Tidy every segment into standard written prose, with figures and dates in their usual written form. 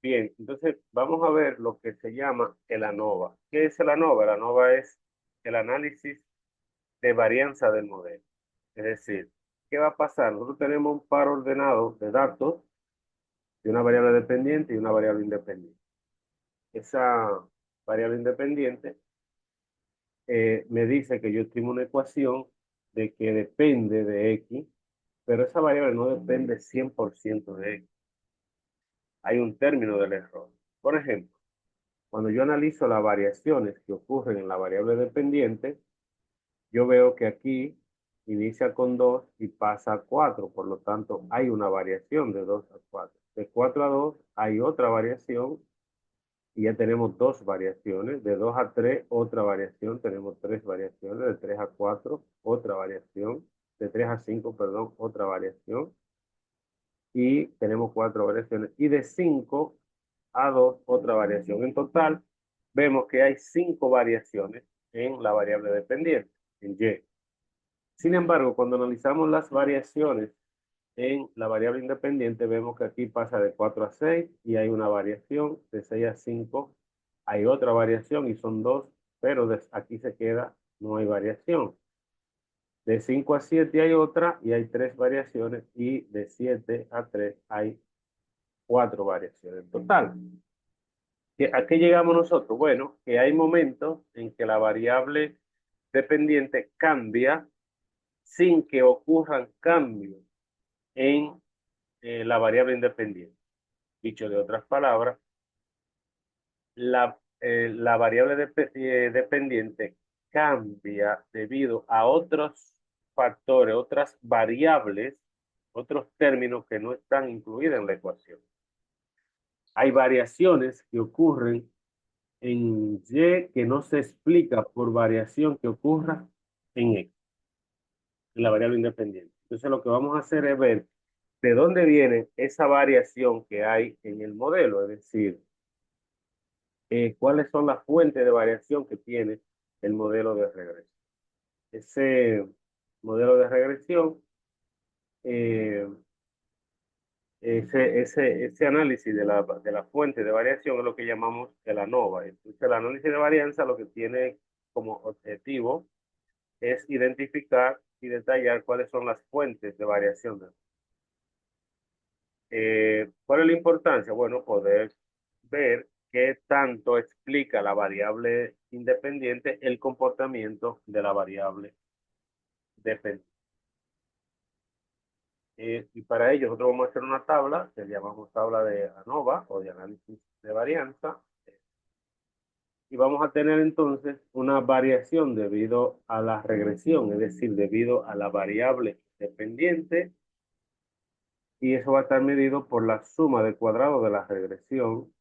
Bien, entonces vamos a ver lo que se llama el ANOVA. ¿Qué es el ANOVA? El ANOVA es el análisis de varianza del modelo. Es decir, ¿qué va a pasar? Nosotros tenemos un par ordenado de datos de una variable dependiente y una variable independiente. Esa variable independiente me dice que yo estimo una ecuación de que depende de X, pero esa variable no depende 100% de X. Hay un término del error. Por ejemplo, cuando yo analizo las variaciones que ocurren en la variable dependiente, yo veo que aquí inicia con 2 y pasa a 4, por lo tanto hay una variación de 2 a 4. De 4 a 2 hay otra variación y ya tenemos dos variaciones. De 2 a 3 otra variación, tenemos tres variaciones. De 3 a 4 otra variación. De 3 a 5 perdón, otra variación. Y tenemos cuatro variaciones. Y de 5 a 2 otra variación. En total, vemos que hay cinco variaciones en la variable dependiente, en Y. Sin embargo, cuando analizamos las variaciones en la variable independiente, vemos que aquí pasa de 4 a 6 y hay una variación. De 6 a 5 hay otra variación y son dos, pero aquí se queda, no hay variación. De 5 a 7 hay otra y hay tres variaciones y de 7 a 3 hay cuatro variaciones. Total, ¿a qué llegamos nosotros? Bueno, que hay momentos en que la variable dependiente cambia sin que ocurran cambios en la variable independiente. Dicho de otras palabras, la variable dependiente cambia debido a otros factores, otras variables, otros términos que no están incluidos en la ecuación. Hay variaciones que ocurren en Y que no se explica por variación que ocurra en X, en la variable independiente. Entonces lo que vamos a hacer es ver de dónde viene esa variación que hay en el modelo, es decir, cuáles son las fuentes de variación que tiene el modelo de regresión. Ese modelo de regresión, eh, ese análisis de la fuente de variación es lo que llamamos el ANOVA. Entonces, el análisis de varianza lo que tiene como objetivo es identificar y detallar cuáles son las fuentes de variación. ¿Cuál es la importancia? Bueno, poder ver qué tanto explica la variable independiente el comportamiento de la variable dependiente. Y para ello nosotros vamos a hacer una tabla que llamamos tabla de ANOVA o de análisis de varianza. Y vamos a tener entonces una variación debido a la regresión, es decir, debido a la variable dependiente. Y eso va a estar medido por la suma de cuadrado de la regresión,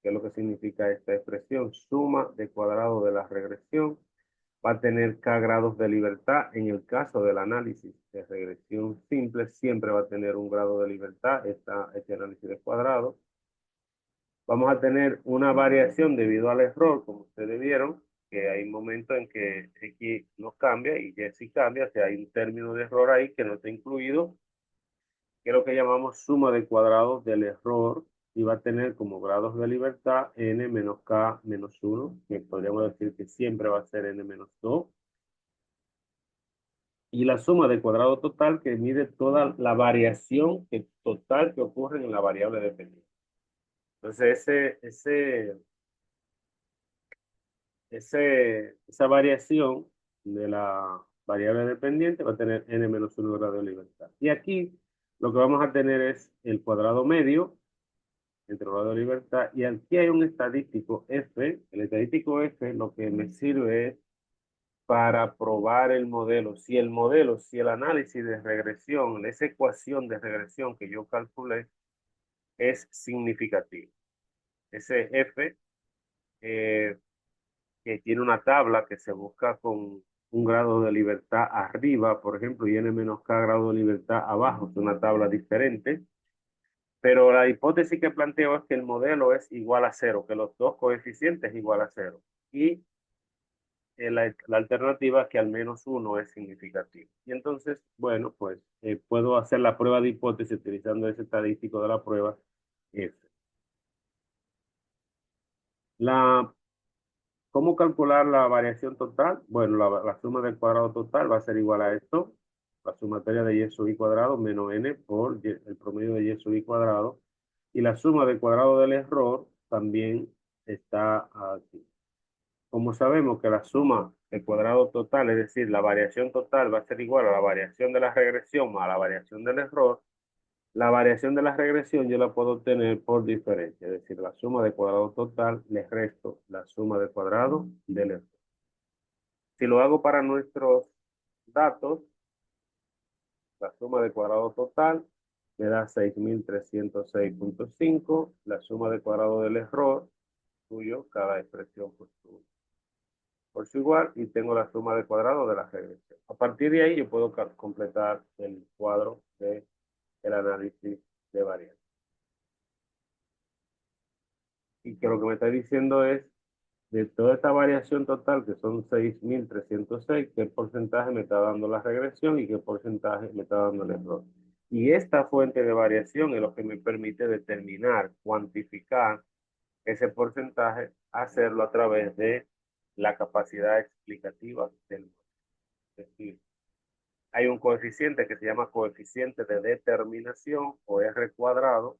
que es lo que significa esta expresión, suma de cuadrado de la regresión. Va a tener K grados de libertad. En el caso del análisis de regresión simple, siempre va a tener un grado de libertad este análisis de cuadrado. Vamos a tener una variación debido al error, como ustedes vieron, que hay momentos en que X no cambia y Y sí cambia, o sea, hay un término de error ahí que no está incluido, que es lo que llamamos suma de cuadrados del error, y va a tener como grados de libertad n menos k menos 1, que podríamos decir que siempre va a ser n menos 2, y la suma del cuadrado total que mide toda la variación total que ocurre en la variable dependiente. Entonces, esa variación de la variable dependiente va a tener n menos 1 grado de libertad. Y aquí lo que vamos a tener es el cuadrado medio entre el grado de libertad. Y aquí hay un estadístico F. El estadístico F lo que me sirve es para probar el modelo. Si el análisis de regresión, esa ecuación de regresión que yo calculé es significativo. Ese F eh, que tiene una tabla que se busca con un grado de libertad arriba, por ejemplo, y n menos k grado de libertad abajo, es una tabla diferente. Pero la hipótesis que planteo es que el modelo es igual a cero, que los dos coeficientes es igual a cero. Y la alternativa es que al menos uno es significativo. Y entonces, bueno, pues puedo hacer la prueba de hipótesis utilizando ese estadístico de la prueba F. La, ¿Cómo calcular la variación total? Bueno, la suma del cuadrado total va a ser igual a esto, la sumatoria de y sub i cuadrado menos n por el promedio de y sub i cuadrado. Y la suma del cuadrado del error también está aquí. Como sabemos que la suma del cuadrado total, es decir, la variación total va a ser igual a la variación de la regresión más la variación del error, la variación de la regresión yo la puedo obtener por diferencia, es decir, la suma del cuadrado total le resto la suma del cuadrado del error. Si lo hago para nuestros datos, la suma del cuadrado total me da 6.306.5, la suma del cuadrado del error, suyo, cada expresión por su igual, y tengo la suma del cuadrado de la regresión. A partir de ahí yo puedo completar el cuadro del análisis de varianza. Y que lo que me está diciendo es, de toda esta variación total, que son 6.306, ¿qué porcentaje me está dando la regresión y qué porcentaje me está dando el error? Y esta fuente de variación es lo que me permite determinar, cuantificar ese porcentaje, hacerlo a través de la capacidad explicativa del modelo. Es decir, hay un coeficiente que se llama coeficiente de determinación o R cuadrado,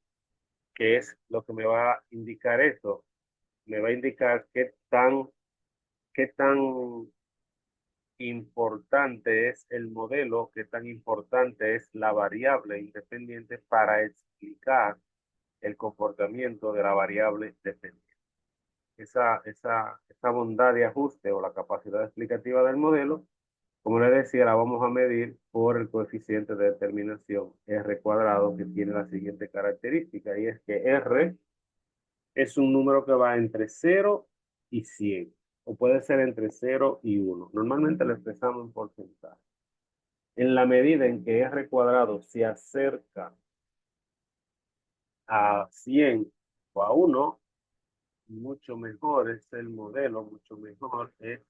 que es lo que me va a indicar esto. Me va a indicar qué tan importante es el modelo, qué tan importante es la variable independiente para explicar el comportamiento de la variable dependiente. Esa bondad de ajuste o la capacidad explicativa del modelo, como les decía, la vamos a medir por el coeficiente de determinación R cuadrado, que tiene la siguiente característica, y es que R es un número que va entre 0 y 100, o puede ser entre 0 y 1. Normalmente lo expresamos en porcentaje. En la medida en que R cuadrado se acerca a 100 o a 1, mucho mejor es el modelo, mucho mejor es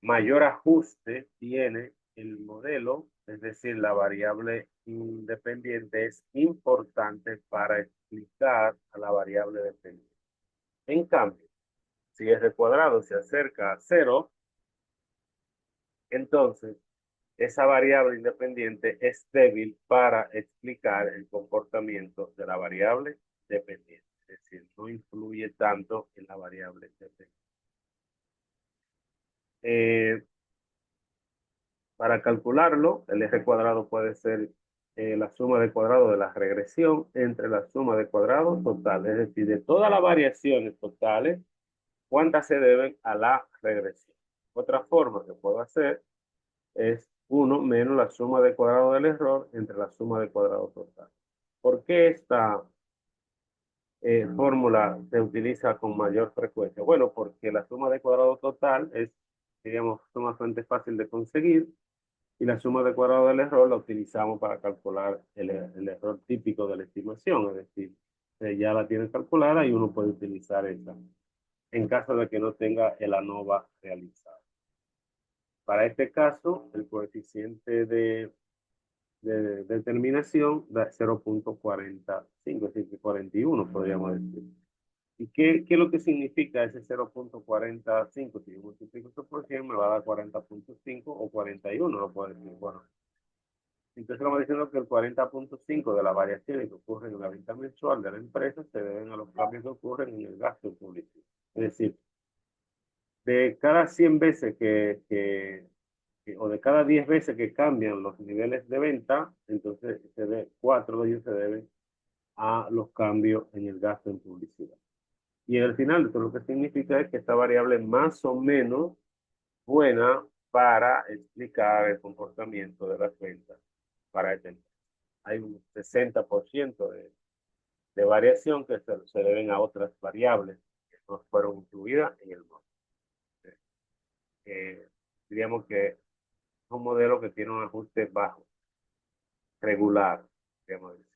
mayor ajuste tiene el modelo, es decir, la variable independiente es importante para explicar a la variable dependiente. En cambio, si R cuadrado se acerca a 0, entonces esa variable independiente es débil para explicar el comportamiento de la variable dependiente. Es decir, no influye tanto en la variable dependiente. Eh, Para calcularlo, el R cuadrado puede ser la suma de cuadrado de la regresión entre la suma de cuadrado total, es decir, de todas las variaciones totales, cuántas se deben a la regresión. Otra forma que puedo hacer es 1 menos la suma de cuadrado del error entre la suma de cuadrado total. ¿Por qué esta fórmula se utiliza con mayor frecuencia? Bueno, porque la suma de cuadrado total es, digamos, sumamente fácil de conseguir, y la suma de cuadrado del error la utilizamos para calcular el error típico de la estimación, es decir, ya la tiene calculada y uno puede utilizar esa en caso de que no tenga el ANOVA realizado. Para este caso, el coeficiente de determinación da 0.45, es decir, 41 podríamos decir. ¿Y qué es lo que significa ese 0.45? Si yo multiplico esto por 100, me va a dar 40.5 o 41, lo puedo decir. Bueno, entonces estamos diciendo que el 40.5 de las variaciones que ocurren en la venta mensual de la empresa se deben a los cambios que ocurren en el gasto público. Es decir, de cada 100 veces o de cada 10 veces que cambian los niveles de venta, entonces 4 de ellos se deben a los cambios en el gasto en publicidad. Y al final, esto lo que significa es que esta variable es más o menos buena para explicar el comportamiento de las ventas para este. Hay un 60% de variación que se deben a otras variables que no fueron incluidas en el modelo. Eh, Diríamos que es un modelo que tiene un ajuste bajo, regular, digamos.